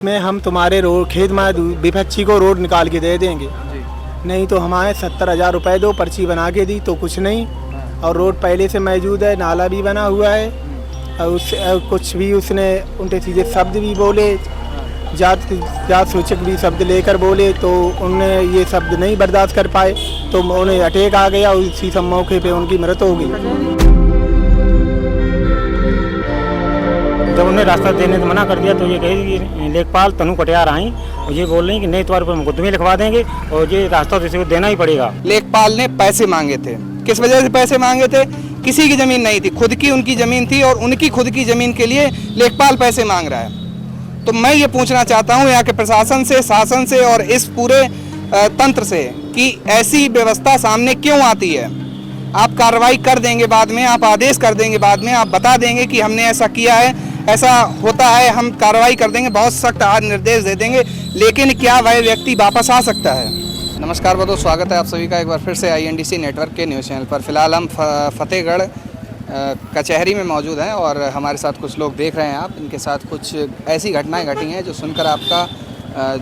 में हम तुम्हारे रोड खेत में विपक्षी को रोड निकाल के दे देंगे जी। नहीं तो हमारे 70,000 रुपए दो। पर्ची बना के दी तो कुछ नहीं। और रोड पहले से मौजूद है, नाला भी बना हुआ है और कुछ भी उसने उल्टे सीधे शब्द भी बोले, जात सूचक भी शब्द लेकर बोले तो उनने ये शब्द नहीं बर्दाश्त कर पाए तो उन्हें अटैक आ गया। उसी सब मौके पे उनकी मृत्यु हो गई। जब उन्हें रास्ता देने से मना कर दिया तो ये कही कि लेखपाल तनु कटियार आई और ये बोल रही कि नहीं तुम्हारे पर मुकदमे लिखवा देंगे और ये रास्ता किसी को देना ही पड़ेगा। लेखपाल ने पैसे मांगे थे। किस वजह से पैसे मांगे थे? किसी की जमीन नहीं थी, खुद की उनकी जमीन थी और उनकी खुद की जमीन के लिए लेखपाल पैसे मांग रहा है। तो मैं ये पूछना चाहता हूँ यहाँ के प्रशासन से, शासन से और इस पूरे तंत्र से कि ऐसी व्यवस्था सामने क्यों आती है। आप कार्रवाई कर देंगे बाद में, आप आदेश कर देंगे बाद में, आप बता देंगे कि हमने ऐसा किया है, ऐसा होता है, हम कार्रवाई कर देंगे, बहुत सख्त आज निर्देश दे देंगे, लेकिन क्या वह व्यक्ति वापस आ सकता है? नमस्कार दोस्तों, स्वागत है आप सभी का एक बार फिर से INDC नेटवर्क के न्यूज़ चैनल पर। फिलहाल हम फतेहगढ़ कचहरी में मौजूद हैं और हमारे साथ कुछ लोग देख रहे हैं आप। इनके साथ कुछ ऐसी घटनाएं घटी हैं जो सुनकर आपका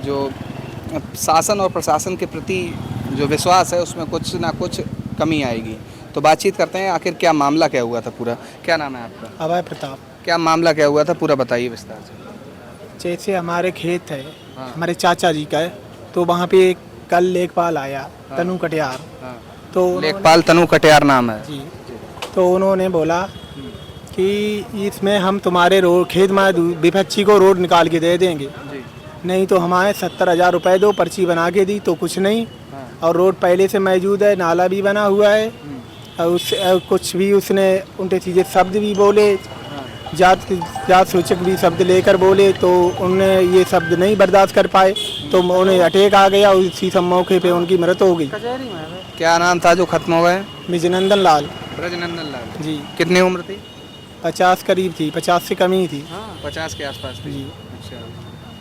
जो शासन और प्रशासन के प्रति जो विश्वास है उसमें कुछ ना कुछ कमी आएगी। तो बातचीत करते हैं, आखिर क्या मामला क्या हुआ था पूरा। क्या नाम है आपका? अभय प्रताप। क्या मामला क्या हुआ था पूरा बताइए विस्तार से। जैसे हमारे खेत है, हमारे चाचा जी का है, तो वहाँ पे कल लेखपाल आया, तनु कटियार। तो लेखपाल तनु कटियार नाम है जी। तो उन्होंने बोला कि इसमें हम तुम्हारे रोड खेत में विपक्षी को रोड निकाल के दे देंगे जी। नहीं तो हमारे 70,000 रुपए दो। पर्ची बना के दी तो कुछ नहीं। और रोड पहले से मौजूद है, नाला भी बना हुआ है और कुछ भी उसने उल्टे सीधे शब्द भी बोले, जात सूचक भी शब्द लेकर बोले तो उनने ये शब्द नहीं बर्दाश्त कर पाए तो उन्हें अटैक आ गया। उसी सब मौके पे उनकी मृत्यु हो गई। क्या नाम था जो खत्म हो गए? ब्रजनंदन लाल। ब्रजनंदन लाल जी। कितनी उम्र थी? 50 करीब थी, 50 से कम ही थी। 50 के आसपास थी जी। अच्छा,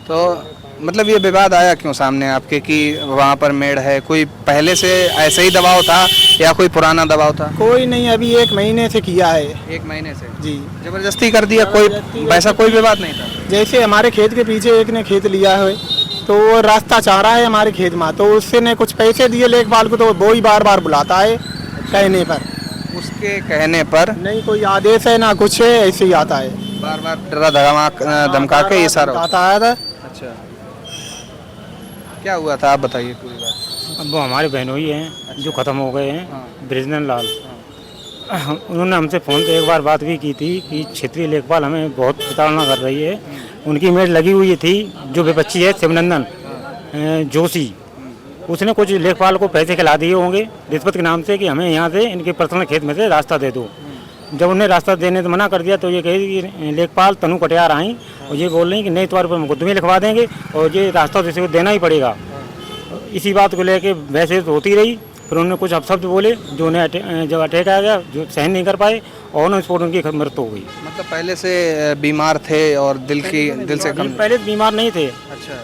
तो मतलब ये विवाद आया क्यों सामने आपके कि वहाँ पर मेड़ है? कोई पहले से ऐसे ही दबाव था या कोई पुराना दबाव था? कोई नहीं, अभी 1 महीने से किया है। 1 महीने से जी। जबरदस्ती कर दिया? कोई वैसा कोई विवाद नहीं था? जैसे हमारे खेत के पीछे एक ने खेत लिया है तो वो रास्ता चाह रहा है हमारे खेत में, तो उससे ने कुछ पैसे दिए लेखपाल को तो वो ही बार बार बुलाता है कहने पर। उसके कहने पर नहीं कोई आदेश है ना कुछ है, ऐसे ही आता है बार बार डरा धमका के ये सारा आता है। अच्छा, क्या हुआ था आप बताइए पूरी बात। अब वो हमारे बहनोई हैं जो ख़त्म हो गए हैं, ब्रजनंदन लाल। उन्होंने हमसे फ़ोन पे एक बार बात भी की थी कि क्षेत्रीय लेखपाल हमें बहुत प्रताड़ना कर रही है। उनकी मेड़ लगी हुई थी जो विपक्षी है शिवनंदन जोशी, उसने कुछ लेखपाल को पैसे खिला दिए होंगे रिश्वत के नाम से कि हमें यहाँ से इनके पर्सनल खेत में से रास्ता दे दो। जब उन्हें रास्ता देने से मना कर दिया तो ये कही कि लेखपाल तनु कटियार आई और ये बोल रही कि नहीं तुम्हारे पर मुकदमे लिखवा देंगे और ये रास्ता किसी को देना ही पड़ेगा। इसी बात को लेके वैसे तो होती रही, फिर उन्होंने कुछ अपशब्द बोले जो उन्हें जब अटैक आ गया जो सहन नहीं कर पाए और उन्हें स्पोर्ट उनकी मृत्यु हो गई। मतलब पहले से बीमार थे और दिल से कम? पहले बीमार नहीं थे। अच्छा,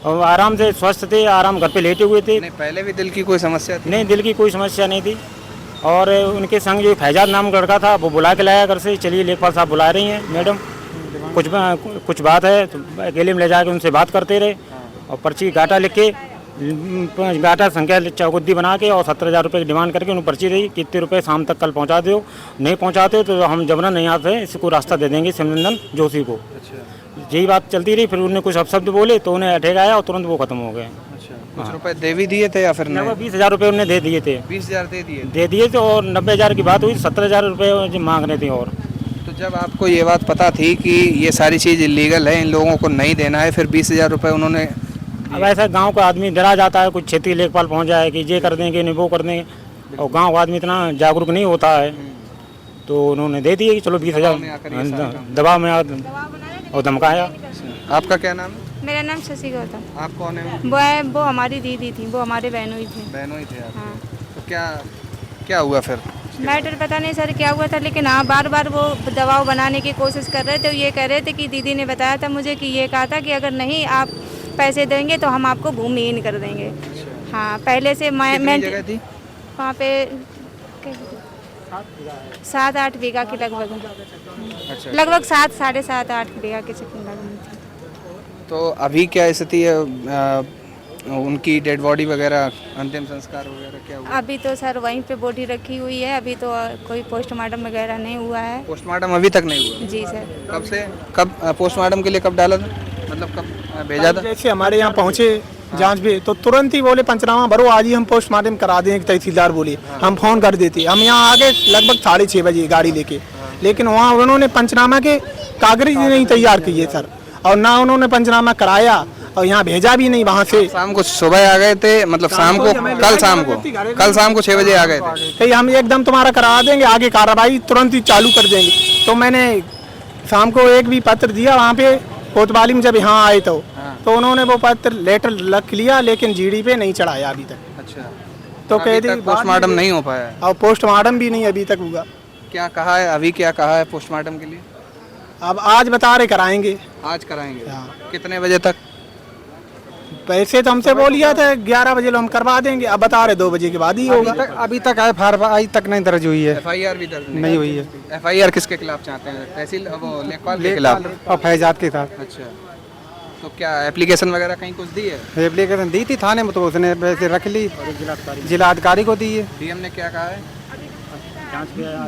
और आराम से स्वस्थ थे, आराम घर पे लेटे हुए थे। नहीं पहले भी दिल की कोई समस्या थी? नहीं, दिल की कोई समस्या नहीं थी। और उनके संग जो फैजाद नाम का लड़का था वो बुला के लाया घर से, चलिए लेखपाल साहब बुला रही हैं मैडम, कुछ बात है तो अकेले में ले जाके उनसे बात करते रहे और पर्ची गाटा लिख के गाटा संख्या चौगुद्दी बना के और 70,000 रुपये की डिमांड करके उन्हें पर्ची दी कि इतने रुपये शाम तक कल पहुंचा दो, नहीं पहुंचाते तो हम जबरन नहीं आते इसको रास्ता दे देंगे शिवनंदन जोशी को। यही बात चलती रही, फिर उन्होंने कुछ अपशब्द बोले तो उन्हें अटैक आया और तुरंत वो खत्म हो गए। कुछ रुपए दे भी दिए थे या फिर नहीं? 20,000 रुपये उन्हें दे दिए थे। 20,000 दे दिए थे और 90,000 की बात हुई, 70,000 रुपये मांग रहे थे। और तो जब आपको ये बात पता थी कि ये सारी चीज़ इलीगल है, इन लोगों को नहीं देना है, फिर 20,000 रुपये उन्होंने? अब ऐसा गांव का आदमी डरा जाता है, कुछ क्षेत्रीय लेखपाल पहुंच जाए कि ये कर देंगे नहीं वो कर देंगे, और गांव का आदमी इतना जागरूक नहीं होता है तो उन्होंने दे दिए कि चलो 20,000 दबाव में और धमकाया। आपका क्या नाम है? मेरा नाम शशि गौतम। आप कौन है? वो हमारी दीदी थी, वो हमारे बहनोई थी। बहनोई थे आप? हाँ। तो क्या हुआ फिर? मैटर पता नहीं सर क्या हुआ था, लेकिन हाँ बार बार वो दबाव बनाने की कोशिश कर रहे थे। ये कह रहे थे कि दीदी ने बताया था मुझे कि ये कहा था कि अगर नहीं आप पैसे देंगे तो हम आपको भूमिहीन कर देंगे। हाँ पहले से मैं जगह थी वहाँ पे 7-8 बीघा की लगभग। अच्छा। लगभग 7 साढ़े 7 8 बीघा के लगभग थी। तो अभी क्या स्थिति है, उनकी डेड बॉडी वगैरह, अंतिम संस्कार वगैरह क्या हुआ? अभी तो सर वहीं पे बॉडी रखी हुई है, अभी तो कोई पोस्टमार्टम वगैरह नहीं हुआ है। पोस्टमार्टम अभी तक नहीं हुआ? जी सर। कब पोस्टमार्टम के लिए कब डाला था, मतलब कब भेजा था? जैसे हमारे यहाँ पहुँचे जांच भी तो तुरंत ही बोले पंचनामा भरो, आज ही हम पोस्टमार्टम करा दें। तहसीलदार बोले हम फोन कर देते। हम यहाँ आ गए लगभग 6:30 बजे गाड़ी लेके, लेकिन वहाँ उन्होंने पंचनामा के कागज नहीं तैयार किए सर, और ना उन्होंने पंचनामा कराया और यहाँ भेजा भी नहीं वहाँ से। शाम को सुबह आ गए थे, मतलब शाम को, कल शाम को 6 बजे आ गए थे। कहीं हम एकदम तुम्हारा करा देंगे, आगे कार्रवाई तुरंत ही चालू कर देंगे। तो मैंने शाम को एक भी पत्र दिया वहाँ पे कोतवाली में, जब यहाँ आए तो उन्होंने वो पत्र लेटर लिख लिया, लेकिन जीडी पे नहीं चढ़ाया अभी तक। अच्छा, तो कह दी पोस्टमार्टम नहीं हो पाया और पोस्टमार्टम भी नहीं अभी तक हुआ। क्या कहा है अभी, क्या कहा है पोस्टमार्टम के लिए? अब आज बता रहे कराएंगे। आज कराएंगे? हाँ। कितने बजे तक? पैसे तो हमसे बोलिया था 11 बजे हम करवा देंगे, अब बता रहे 2 बजे के बाद ही होगा। अभी तक आज तक नहीं दर्ज हुई है, FIR भी दर्ज नहीं हुई है। FIR किसके खिलाफ चाहते हैं? तहसील वो लेखपाल के खिलाफ और फैजाद के साथ। अच्छा, तो क्या एप्लीकेशन वगैरह कहीं कुछ दी है? एप्लीकेशन दी थी थाने में, तो उसने वैसे रख ली, जिलाधिकारी को दी है। डीएम ने क्या कहा है?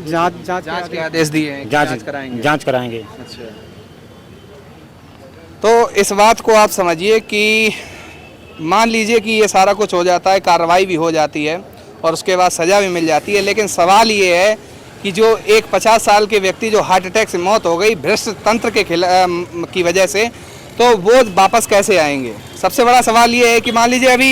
जांच के आदेश दिए हैं, जांच कराएंगे। जांच कराएंगे। अच्छा, तो इस बात को आप समझिए कि मान लीजिए कि ये सारा कुछ हो जाता है, कार्रवाई भी हो जाती है और उसके बाद सज़ा भी मिल जाती है, लेकिन सवाल ये है कि जो एक 50 साल के व्यक्ति जो हार्ट अटैक से मौत हो गई भ्रष्ट तंत्र के की वजह से, तो वो वापस कैसे आएंगे? सबसे बड़ा सवाल ये है कि मान लीजिए अभी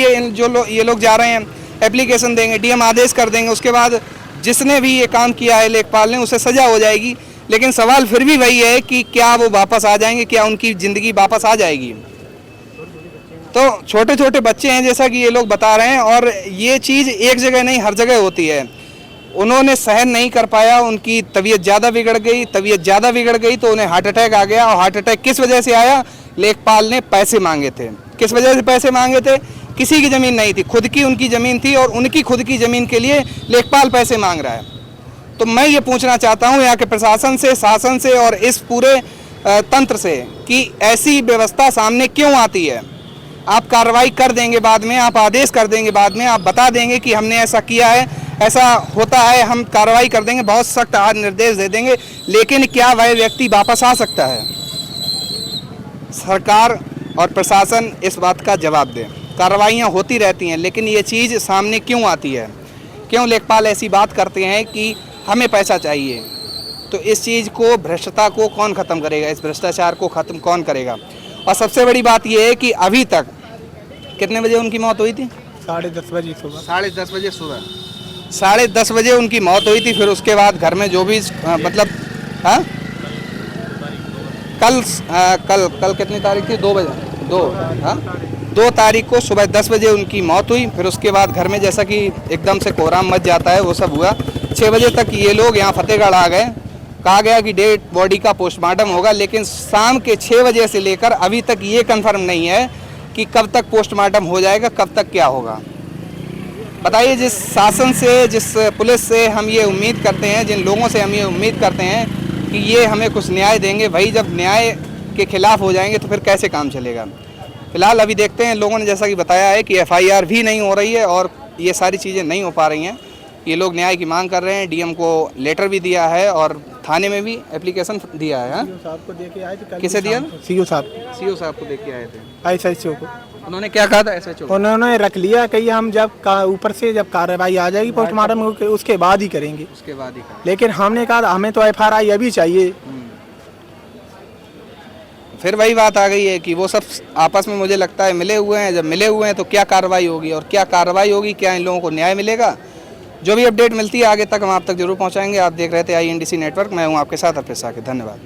ये लोग जा रहे हैं, एप्लीकेशन देंगे, डीएम आदेश कर देंगे, उसके बाद जिसने भी ये काम किया है लेखपाल ने, उसे सज़ा हो जाएगी, लेकिन सवाल फिर भी वही है कि क्या वो वापस आ जाएंगे, क्या उनकी ज़िंदगी वापस आ जाएगी? तो छोटे छोटे बच्चे हैं जैसा कि ये लोग बता रहे हैं, और ये चीज़ एक जगह नहीं हर जगह होती है। उन्होंने सहन नहीं कर पाया, उनकी तबीयत ज़्यादा बिगड़ गई तो उन्हें हार्ट अटैक आ गया। और हार्ट अटैक किस वजह से आया? लेखपाल ने पैसे मांगे थे। किस वजह से पैसे मांगे थे? किसी की ज़मीन नहीं थी, खुद की उनकी ज़मीन थी, और उनकी खुद की ज़मीन के लिए लेखपाल पैसे मांग रहा है। तो मैं ये पूछना चाहता हूँ यहाँ के प्रशासन से, शासन से और इस पूरे तंत्र से कि ऐसी व्यवस्था सामने क्यों आती है? आप कार्रवाई कर देंगे बाद में, आप आदेश कर देंगे बाद में, आप बता देंगे कि हमने ऐसा किया है, ऐसा होता है, हम कार्रवाई कर देंगे, बहुत सख्त निर्देश दे देंगे, लेकिन क्या वह व्यक्ति वापस आ सकता है? सरकार और प्रशासन इस बात का जवाब दे। कार्रवाइयाँ होती रहती हैं, लेकिन ये चीज़ सामने क्यों आती है? क्यों लेखपाल ऐसी बात करते हैं कि हमें पैसा चाहिए? तो इस चीज़ को, भ्रष्टता को कौन ख़त्म करेगा? इस भ्रष्टाचार को ख़त्म कौन करेगा? और सबसे बड़ी बात यह है कि अभी तक कितने बजे उनकी मौत हुई थी? 10:30 बजे सुबह। 10:30 बजे सुबह, 10:30 बजे उनकी मौत हुई थी। फिर उसके बाद घर में जो भी मतलब हाँ कल कितनी तारीख थी? 2 बजे 2 तारीख को सुबह 10 बजे उनकी मौत हुई। फिर उसके बाद घर में जैसा कि एकदम से कोहराम मच जाता है, वो सब हुआ। 6 बजे तक ये लोग यहाँ फतेहगढ़ आ गए। कहा गया कि डेड बॉडी का पोस्टमार्टम होगा, लेकिन शाम के 6 बजे से लेकर अभी तक ये कंफर्म नहीं है कि कब तक पोस्टमार्टम हो जाएगा, कब तक क्या होगा। बताइए, जिस शासन से, जिस पुलिस से हम ये उम्मीद करते हैं, जिन लोगों से हम ये उम्मीद करते हैं कि ये हमें कुछ न्याय देंगे, वही जब न्याय के खिलाफ हो जाएंगे तो फिर कैसे काम चलेगा? फिलहाल अभी देखते हैं, लोगों ने जैसा कि बताया है कि FIR भी नहीं हो रही है और ये सारी चीज़ें नहीं हो पा रही हैं। ये लोग न्याय की मांग कर रहे हैं। डीएम को लेटर भी दिया है और थाने में भी एप्लीकेशन दिया है। साहब को दे के आए थे। किसे दिया? सीओ साहब को दे के आए थे। SHO को। उन्होंने क्या कहा था? SHO उन्होंने रख लिया कि हम जब ऊपर से जब कार्रवाई आ जाएगी पोस्टमार्टम उसके बाद ही करेंगे। उसके बाद ही। लेकिन हमने कहा हमें तो FIR अभी चाहिए। फिर वही बात आ गई है कि वो सब आपस में मुझे लगता है मिले हुए हैं। जब मिले हुए हैं तो क्या कार्रवाई होगी, और क्या कार्रवाई होगी, क्या इन लोगों को न्याय मिलेगा? जो भी अपडेट मिलती है आगे तक हम आप तक जरूर पहुंचाएंगे। आप देख रहे थे INDC नेटवर्क। मैं हूं आपके साथ अर्पित साके। धन्यवाद।